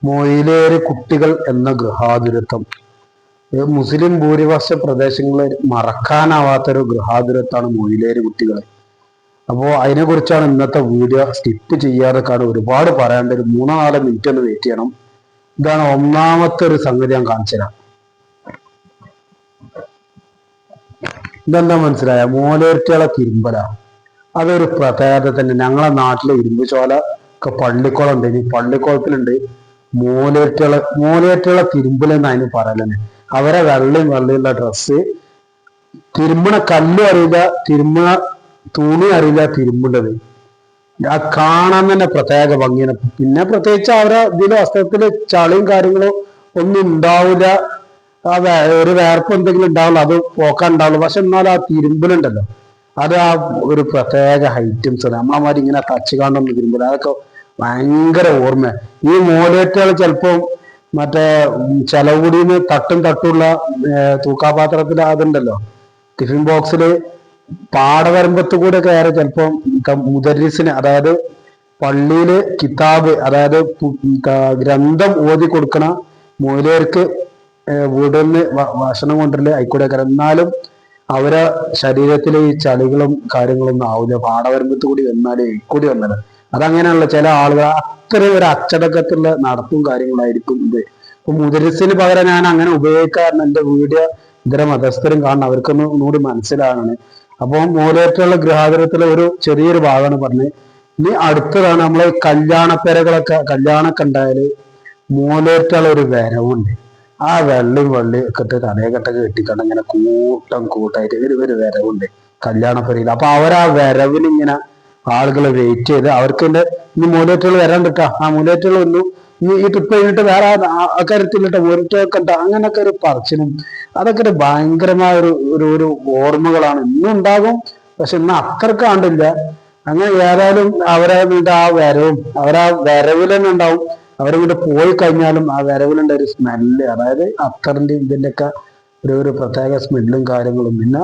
മൊയിലേര് കുട്ടികൾ എന്ന ഗൃഹാതുരത്വം മുസ്ലിം ഭൂരിപക്ഷ പ്രദേശങ്ങളിൽ മറക്കാനാവാത്തൊരു ഗൃഹാതുരത്വമാണ് മൊയിലേര് കുട്ടികൾ. അപ്പോൾ അതിനെക്കുറിച്ചാണ് ഇന്നത്തെ വീഡിയോ. സ്കിപ്പ് ചെയ്യാതെ കാണും, ഒരുപാട് പറയാണ്ട്. ഒരു 3-4 മിനിറ്റ് ഒന്ന് വെയിറ്റ് ചെയ്യണം. ഇതാണ് ഒന്നാമത്തെ ഒരു സംഗതി ഞാൻ കാണിച്ചു തരാം. ഇതെന്താ മനസ്സിലായ? മോലേർട്ടികളെ തിരുമ്പല. അതൊരു പ്രത്യേകത തന്നെ. ഞങ്ങളെ നാട്ടിലെ ഇരുമ്പ് ചോല ഒക്കെ പള്ളിക്കുളം ഉണ്ട്. ഇനി പള്ളിക്കുളത്തിലുണ്ട് മൂലേറ്റുള്ള തിരുമ്പലെന്ന് അതിന് പറയലെന്നെ. അവരെ വെള്ളയുള്ള ഡ്രസ്സ്, തിരുമ്പണ കല്ലും അറിയില്ല, തിരുമ്പണ തുണി അറിയില്ല, തിരുമ്പുള്ളത് ആ കാണാൻ തന്നെ പ്രത്യേക ഭംഗിയാണ്. പിന്നെ പ്രത്യേകിച്ച് അവരെ ഇതിലെ വസ്ത്രത്തില് ചളിയും കാര്യങ്ങളും ഒന്നും ഉണ്ടാവില്ല. ഒരു വേർപ്പ് എന്തെങ്കിലും ഉണ്ടാവുള്ളൂ, അത് പോക്കാൻ ഉണ്ടാവുള്ളൂ. പക്ഷെ എന്നാലും ആ തിരുമ്പലുണ്ടല്ലോ, അത് ആ ഒരു പ്രത്യേക ഐറ്റംസ് ആണ്. നമ്മളമാര് ഇങ്ങനെ തച്ച് കാണുന്ന തിരുമ്പല, അതൊക്കെ ഭയങ്കര ഓർമ്മ. ഈ മോലേറ്റുകൾ ചിലപ്പോ മറ്റേ ചെലവുകൂടിന്ന് തട്ടുള്ള തൂക്കാപാത്രത്തിൽ അതുണ്ടല്ലോ, ടിഫിൻ ബോക്സില് പാടവരമ്പത്ത് കൂടെ കയറി ചിലപ്പം മുദരിസിന്, അതായത് പള്ളിയില് കിതാബ്, അതായത് ഗ്രന്ഥം ഓതി കൊടുക്കണ മൂലയർക്ക് വീടിന് ഭക്ഷണം കൊണ്ടല്ലേ ആയിക്കൂടെ. എന്നാലും അവരെ ശരീരത്തിലെ ഈ ചളികളും കാര്യങ്ങളൊന്നും ആവില്ല. പാടവരമ്പത്ത് കൂടി വന്നാലേ കൂടി വന്നത് അതങ്ങനെയുള്ള ചില ആളുകൾ അത്രയും ഒരു അച്ചടക്കത്തിലുള്ള നടത്തും കാര്യങ്ങളായിരിക്കും ഇത്. ഇപ്പൊ മുദരിസിന് പകരം ഞാൻ അങ്ങനെ ഉപയോഗിക്കാറുണ്ട്. എന്റെ വീഡിയോ ഇതര മതസ്ഥരും കാണണം, അവർക്കൊന്നും ഒന്നുകൂടി മനസ്സിലാകണം. അപ്പോൾ മൂലയറ്റുള്ള ഗൃഹാതുരത്തിലെ ഒരു ചെറിയൊരു ഭാഗമാണ് പറഞ്ഞത്. ഇനി അടുത്തതാണ് നമ്മളെ കല്യാണമൊക്കെ ഉണ്ടായാല് മൂലയറ്റുള്ള ഒരു വരവുണ്ട്. ആ വെള്ളിയും ഒക്കെ ഇട്ട് തലയെക്കെട്ടൊക്കെ കെട്ടിക്കൊണ്ട് ഇങ്ങനെ കൂട്ടായിട്ട് ഒരു വരവുണ്ട് കല്യാണപ്പുരയിൽ. അപ്പൊ അവരാ വരവിന് ഇങ്ങനെ ആളുകൾ വെയിറ്റ് ചെയ്ത് അവർക്ക് ഇനി മൂലയറ്റുകൾ വരാണ്ടിട്ടാ, ആ മൂലയറ്റുകൾ വന്നു, ഈ ട്രിപ്പ് കഴിഞ്ഞിട്ട് വേറെ അക്കാര്യത്തിലിട്ട് മൂലയറ്റൊക്കെ ഉണ്ടാ, അങ്ങനൊക്കെ ഒരു പറച്ചിലും അതൊക്കെ ഒരു ഭയങ്കരമായ ഒരു ഓർമ്മകളാണ്. ഇന്നും ഉണ്ടാകും, പക്ഷെ ഇന്ന് അത്രക്ക് കണ്ടില്ല. അങ്ങനെ ഏതായാലും അവരെ ആ വരവും അവരാ വരവിൽ തന്നെ ഉണ്ടാവും. അവരിങ്ങോട്ട് പോയി കഴിഞ്ഞാലും ആ വരവിലുണ്ട് ഒരു സ്മെല്ല്, അതായത് അത്തറിന്റെ ഇതിന്റെ ഒക്കെ ഒരു പ്രത്യേക സ്മെല്ലും കാര്യങ്ങളും. പിന്നെ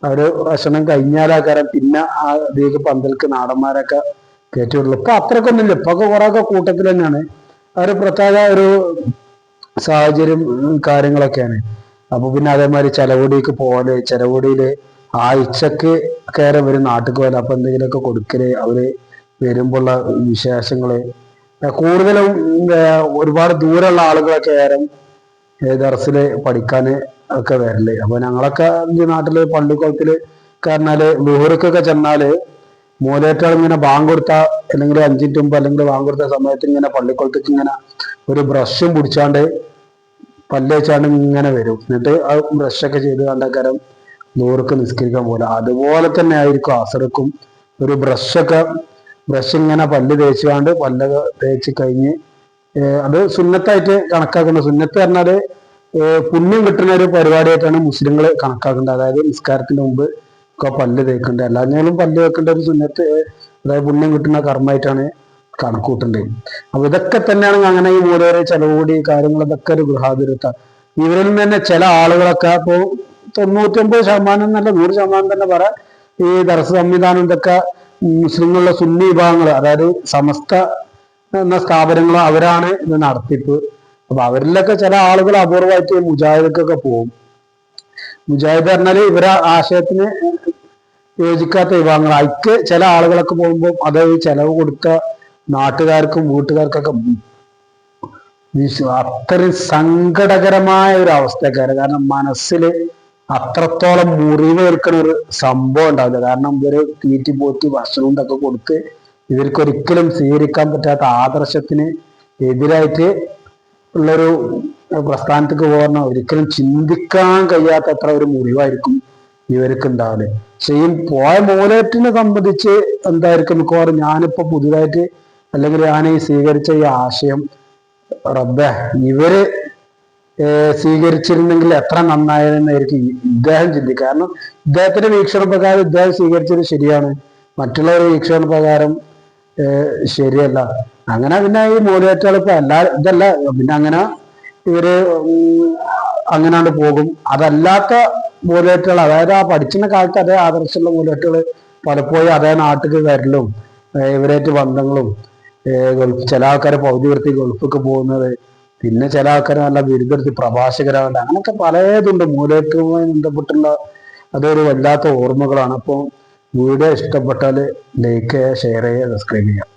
അവര് ഭക്ഷണം കഴിഞ്ഞാലാക്കാരം പിന്നെ ആ ഇതിലേക്ക് പന്തൽക്ക് നാടന്മാരൊക്കെ കയറ്റിവിടുള്ളൂ. ഇപ്പൊ അത്രക്കൊന്നുമില്ല, ഇപ്പൊ കുറെയൊക്കെ കൂട്ടത്തിൽ തന്നെയാണ്. ഒരു പ്രത്യേക ഒരു സാഹചര്യം കാര്യങ്ങളൊക്കെയാണ്. അപ്പൊ പിന്നെ അതേമാതിരി ചെലവുടിക്ക് പോലെ, ചെലവുടിയില് ആഴ്ചക്ക് കയറി വരും നാട്ടിൽ പോലെ. അപ്പൊ എന്തെങ്കിലുമൊക്കെ കൊടുക്കല്, അവര് വരുമ്പോഴുള്ള വിശേഷങ്ങള് കൂടുതലും ഒരുപാട് ദൂരമുള്ള ആളുകളൊക്കെ ദർസില് പഠിക്കാന് ഒക്കെ വരല്. അപ്പൊ ഞങ്ങളൊക്കെ ഈ നാട്ടില് പള്ളിക്കുളത്തില് കാരണാല് ലുഹുർക്കൊക്കെ ചെന്നാല് മൂലയറ്റാൾ ഇങ്ങനെ ബാങ്ക് കൊടുത്ത, അല്ലെങ്കിൽ 5 മിനിറ്റ് മുമ്പ് അല്ലെങ്കിൽ ബാങ്ക് കൊടുത്ത സമയത്ത് ഇങ്ങനെ പള്ളിക്കുളത്തേക്ക് ഇങ്ങനെ ഒരു ബ്രഷും പിടിച്ചാണ്ട് പല്ല് വെച്ചാണ്ട് ഇങ്ങനെ വരും. എന്നിട്ട് ആ ബ്രഷൊക്കെ ചെയ്ത് കണ്ടക്കാരം നൂറുക്ക് നിസ്കരിക്കാൻ പോലെ. അതുപോലെ തന്നെ ആയിരിക്കും അസറക്കും. ഒരു ബ്രഷ് ഇങ്ങനെ പല്ല് തേച്ചുകൊണ്ട് പല്ലൊക്കെ തേച്ച് കഴിഞ്ഞ് അത് സുന്നത്തായിട്ട് കണക്കാക്കുന്ന, സുന്നത്ത് പറഞ്ഞാല് പുണ്യം കിട്ടുന്ന ഒരു പരിപാടിയായിട്ടാണ് മുസ്ലിങ്ങൾ കണക്കാക്കേണ്ടത്. അതായത് നിസ്കാരത്തിന് മുമ്പ് ഒക്കെ പല്ല് തേക്കേണ്ടത്, എല്ലാഞ്ഞാലും പല്ല് വെക്കേണ്ട ഒരു സുന്നത്ത്, അതായത് പുണ്യം കിട്ടുന്ന കർമ്മമായിട്ടാണ് കണക്കൂട്ടേണ്ടത്. അപ്പൊ ഇതൊക്കെ തന്നെയാണ് അങ്ങനെ ഈ മൂലവരെ ചെലവുകൂടി കാര്യങ്ങൾ, ഇതൊക്കെ ഒരു ഗൃഹാതുരത്വ. ഇവരിൽ നിന്ന് തന്നെ ചില ആളുകളൊക്കെ ഇപ്പോ 99% എന്നല്ല 100% തന്നെ പറയാം, ഈ ദർസ് സംവിധാനം ഇതൊക്കെ മുസ്ലിങ്ങളുടെ സുന്നി വിഭാഗങ്ങൾ, അതായത് സമസ്ത എന്ന സ്ഥാപനങ്ങൾ, അവരാണ് ഇത് നടത്തിപ്പ്. അപ്പൊ അവരിലൊക്കെ ചില ആളുകൾ അപൂർവമായിട്ട് മുജാഹിദക്കൊക്കെ പോകും. മുജാഹിദ് പറഞ്ഞാല് ഇവരെ ആശയത്തിന് യോജിക്കാത്ത വിഭാഗങ്ങൾ, അതിക്ക് ചില ആളുകളൊക്കെ പോകുമ്പോൾ അത് ചെലവ് കൊടുത്ത നാട്ടുകാർക്കും വീട്ടുകാർക്കൊക്കെ അത്രയും സങ്കടകരമായ ഒരു അവസ്ഥക്കാര്. കാരണം മനസ്സിൽ അത്രത്തോളം മുറിവേൽക്കുന്ന ഒരു സംഭവം ഉണ്ടാവില്ല. കാരണം ഇവര് തീറ്റി പോറ്റി ഭക്ഷണം ഇതൊക്കെ കൊടുത്ത് ഇവർക്കൊരിക്കലും സ്വീകരിക്കാൻ പറ്റാത്ത ആദർശത്തിന് എതിരായിട്ട് ഉള്ളൊരു പ്രസ്ഥാനത്തേക്ക് പോകുന്ന ഒരിക്കലും ചിന്തിക്കാൻ കഴിയാത്ത അത്ര ഒരു മുറിവായിരിക്കും ഇവർക്ക് ഉണ്ടാവല്. പക്ഷെ ഈ പോയ മൂലയറ്റിനെ സംബന്ധിച്ച് എന്തായിരിക്കും മിക്കവാറും ഞാനിപ്പോ പുതുതായിട്ട്, അല്ലെങ്കിൽ ഞാൻ ഈ സ്വീകരിച്ച ഈ ആശയം, റബ്ബേ ഇവര് സ്വീകരിച്ചിരുന്നെങ്കിൽ എത്ര നന്നായിരുന്നായിരിക്കും ഇദ്ദേഹം ചിന്തിക്കുക. കാരണം ഇദ്ദേഹത്തിന്റെ വീക്ഷണപ്രകാരം ഇദ്ദേഹം സ്വീകരിച്ചത് ശരിയാണ്, മറ്റുള്ളവരുടെ വീക്ഷണപ്രകാരം ശരിയല്ല. അങ്ങനെ പിന്നെ ഈ മൂലയറ്റുകൾ ഇപ്പൊ ഇതല്ല, പിന്നെ അങ്ങനെ ഇവര് അങ്ങനാണ്ട് പോകും. അതല്ലാത്ത മൂലയറ്റുകൾ, അതായത് ആ പഠിക്കുന്ന കാലത്ത് അതേ ആദർശമുള്ള മൂലയറ്റുകൾ പലപ്പോഴും അതേ നാട്ടിൽ വരലും ഇവരായിട്ട് ബന്ധങ്ങളും ഗൾഫ് ചില ആൾക്കാരെ പൗതി വൃത്തി ഗൾഫൊക്കെ പോകുന്നത്, പിന്നെ ചില ആൾക്കാർ നല്ല ബിരുദെടുത്ത് പ്രഭാഷകരാവുന്നത്, അങ്ങനെയൊക്കെ പലതുണ്ട് മൂലകത്തുമായി ബന്ധപ്പെട്ടുള്ള. അതൊരു വല്ലാത്ത ഓർമ്മകളാണ്. അപ്പോൾ വീഡിയോ ഇഷ്ടപ്പെട്ടാൽ ലൈക്ക് ചെയ്യുക, ഷെയർ ചെയ്യുക, സബ്സ്ക്രൈബ് ചെയ്യുക.